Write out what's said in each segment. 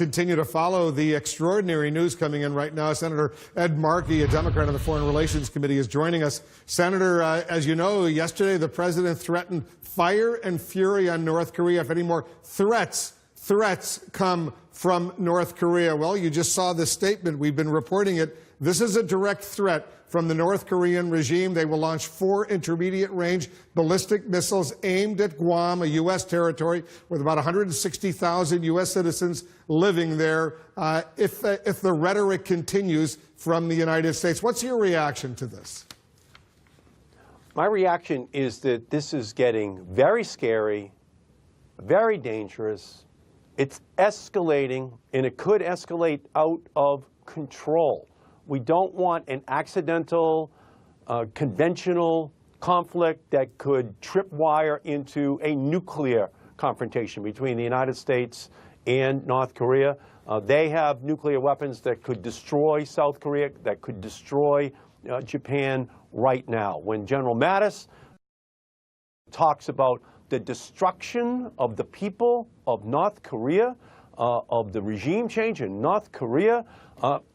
continue to follow the extraordinary news coming in right now. Senator Ed Markey, a Democrat on the Foreign Relations Committee, is joining us. Senator, as you know, yesterday the president threatened fire and fury on North Korea if any more threats come from North Korea. Well, you just saw this statement. We've been reporting it. This is a direct threat from the North Korean regime. They will launch 4 intermediate-range ballistic missiles aimed at Guam, a U.S. territory with about 160,000 U.S. citizens living there, if the rhetoric continues from the United States. What's your reaction to this? My reaction is that this is getting very scary, very dangerous. It's escalating, and it could escalate out of control. We don't want an accidental, conventional conflict that could tripwire into a nuclear confrontation between the United States and North Korea. They have nuclear weapons that could destroy South Korea, that could destroy Japan right now. When General Mattis talks about the destruction of the people of North Korea, of the regime change in North Korea,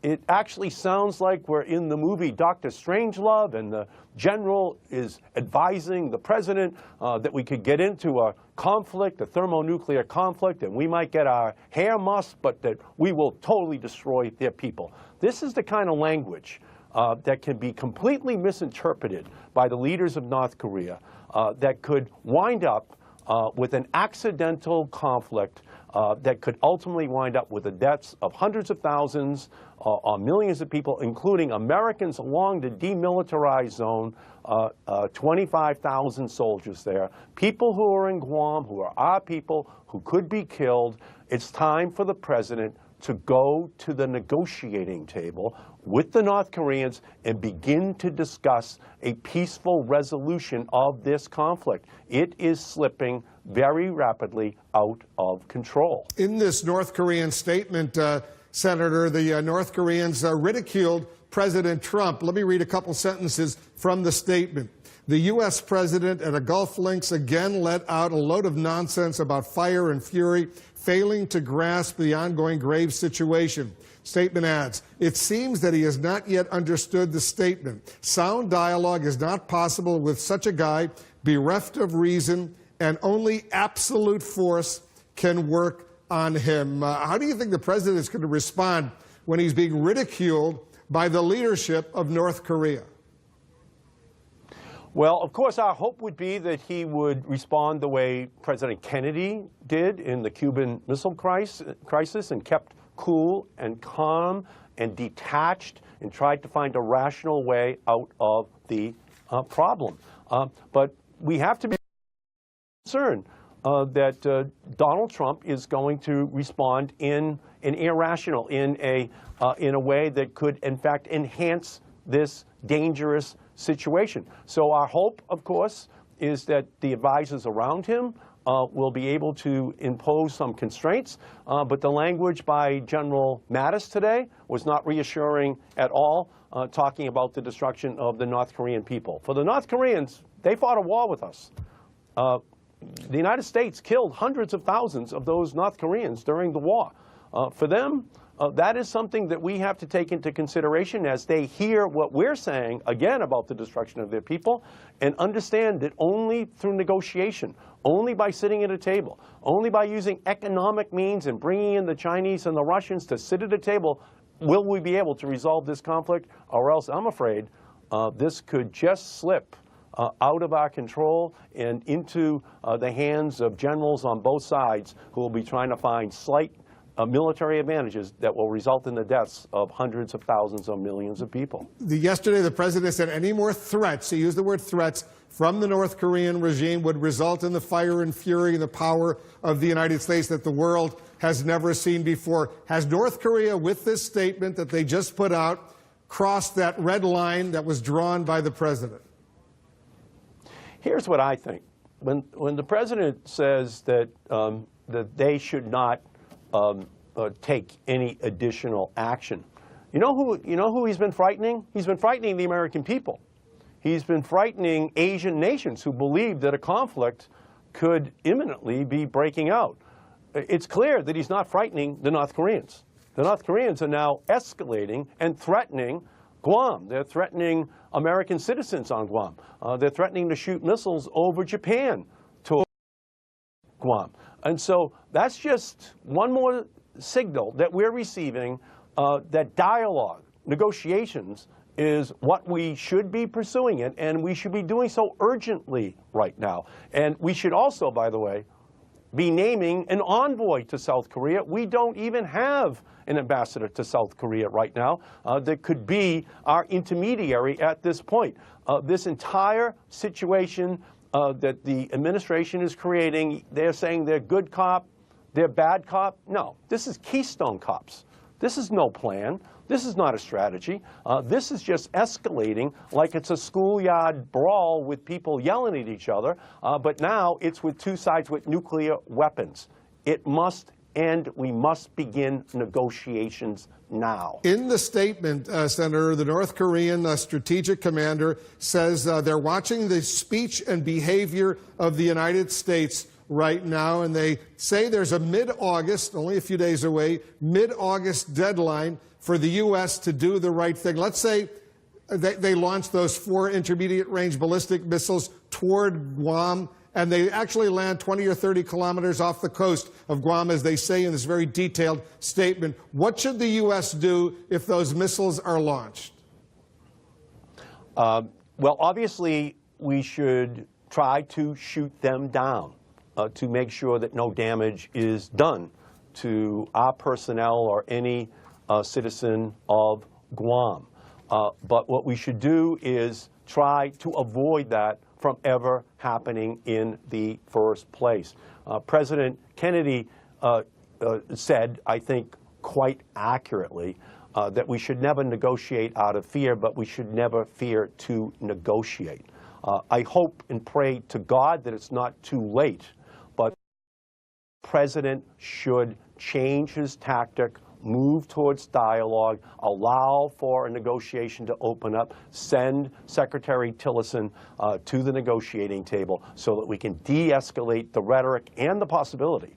it actually sounds like we're in the movie Dr. Strangelove, and the general is advising the president that we could get into a conflict, a thermonuclear conflict, and we might get our hair mussed, but that we will totally destroy their people. This is the kind of language that can be completely misinterpreted by the leaders of North Korea, that could wind up with an accidental conflict that could ultimately wind up with the deaths of hundreds of thousands or millions of people, including Americans along the demilitarized zone, 25,000 soldiers there, people who are in Guam, who are our people, who could be killed. It's time for the president to go to the negotiating table with the North Koreans and begin to discuss a peaceful resolution of this conflict. It is slipping very rapidly out of control. In this North Korean statement, Senator, the North Koreans ridiculed President Trump. Let me read a couple sentences from the statement. The U.S. president at a Gulf Links again let out a load of nonsense about fire and fury, failing to grasp the ongoing grave situation. Statement adds, it seems that he has not yet understood the statement. Sound dialogue is not possible with such a guy, bereft of reason, and only absolute force can work on him. How do you think the president is going to respond when he's being ridiculed by the leadership of North Korea? Well, of course, our hope would be that he would respond the way President Kennedy did in the Cuban Missile Crisis and kept cool and calm and detached and tried to find a rational way out of the problem. But we have to be concerned that Donald Trump is going to respond in an irrational, in a way that could, in fact, enhance this dangerous situation. So our hope, of course, is that the advisors around him will be able to impose some constraints, but the language by General Mattis today was not reassuring at all, talking about the destruction of the North Korean people. For the North Koreans, they fought a war with us. The United States killed hundreds of thousands of those North Koreans during the war. For them, that is something that we have to take into consideration as they hear what we're saying, again, about the destruction of their people, and understand that only through negotiation, only by sitting at a table, only by using economic means and bringing in the Chinese and the Russians to sit at a table, will we be able to resolve this conflict, or else I'm afraid this could just slip out of our control and into the hands of generals on both sides who will be trying to find slight military advantages that will result in the deaths of hundreds of thousands or millions of people. Yesterday, the president said any more threats, he used the word threats, from the North Korean regime would result in the fire and fury and the power of the United States that the world has never seen before. Has North Korea, with this statement that they just put out, crossed that red line that was drawn by the president? Here's what I think. When the president says that, that they should not take any additional action, you know who he's been frightening? He's been frightening the American people. He's been frightening Asian nations who believe that a conflict could imminently be breaking out. it's clear that he's not frightening the North Koreans. The North Koreans are now escalating and threatening Guam. They're threatening American citizens on Guam. They're threatening to shoot missiles over Japan to Guam. And so that's just one more signal that we're receiving that dialogue, negotiations, is what we should be pursuing it, and we should be doing so urgently right now. And we should also, by the way, be naming an envoy to South Korea. We don't even have an ambassador to South Korea right now that could be our intermediary at this point. This entire situation that the administration is creating, they're saying they're good cop, they're bad cop. No, this is Keystone cops. This is no plan. This is not a strategy. This is just escalating like it's a schoolyard brawl with people yelling at each other, but now it's with two sides with nuclear weapons. It must end. We must begin negotiations now. In the statement, Senator, the North Korean strategic commander says they're watching the speech and behavior of the United States right now, and they say there's a mid-August, only a few days away, mid-August deadline for the U.S. to do the right thing. Let's say they launch those 4 intermediate-range ballistic missiles toward Guam, and they actually land 20 or 30 kilometers off the coast of Guam, as they say in this very detailed statement. What should the U.S. do if those missiles are launched? Well, obviously, we should try to shoot them down to make sure that no damage is done to our personnel or any citizen of Guam. But what we should do is try to avoid that from ever happening in the first place. President Kennedy said, I think quite accurately, that we should never negotiate out of fear, but we should never fear to negotiate. I hope and pray to God that it's not too late, but the president should change his tactic, move towards dialogue, allow for a negotiation to open up, send Secretary Tillerson to the negotiating table so that we can de-escalate the rhetoric and the possibility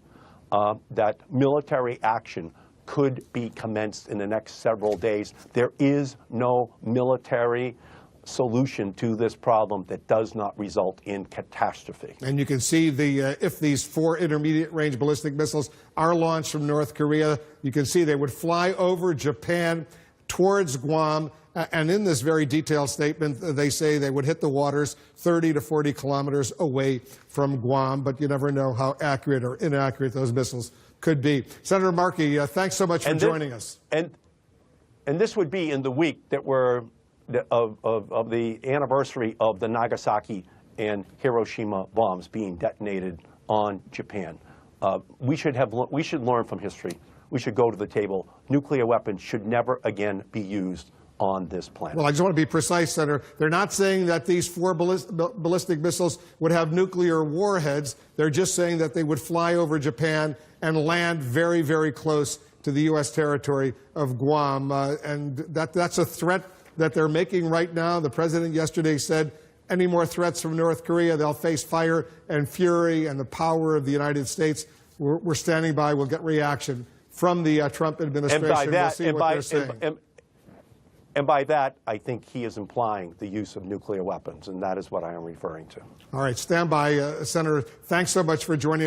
that military action could be commenced in the next several days. There is no military solution to this problem that does not result in catastrophe. And you can see if these 4 intermediate-range ballistic missiles are launched from North Korea, you can see they would fly over Japan towards Guam. And in this very detailed statement, they say they would hit the waters 30 to 40 kilometers away from Guam. But you never know how accurate or inaccurate those missiles could be. Senator Markey, thanks so much for joining us. And this would be in the week that we're of the anniversary of the Nagasaki and Hiroshima bombs being detonated on Japan. We should learn from history. We should go to the table. Nuclear weapons should never again be used on this planet. Well, I just want to be precise, Senator. They're not saying that these 4 ballistic missiles would have nuclear warheads. They're just saying that they would fly over Japan and land very, very close to the U.S. territory of Guam. And that's a threat that they're making right now. The president yesterday said any more threats from North Korea, they'll face fire and fury and the power of the United States. We're standing by. We'll get reaction from the Trump administration. And by that, we'll see what they're saying. And by that, I think he is implying the use of nuclear weapons, and that is what I am referring to. All right, stand by, Senator. Thanks so much for joining us.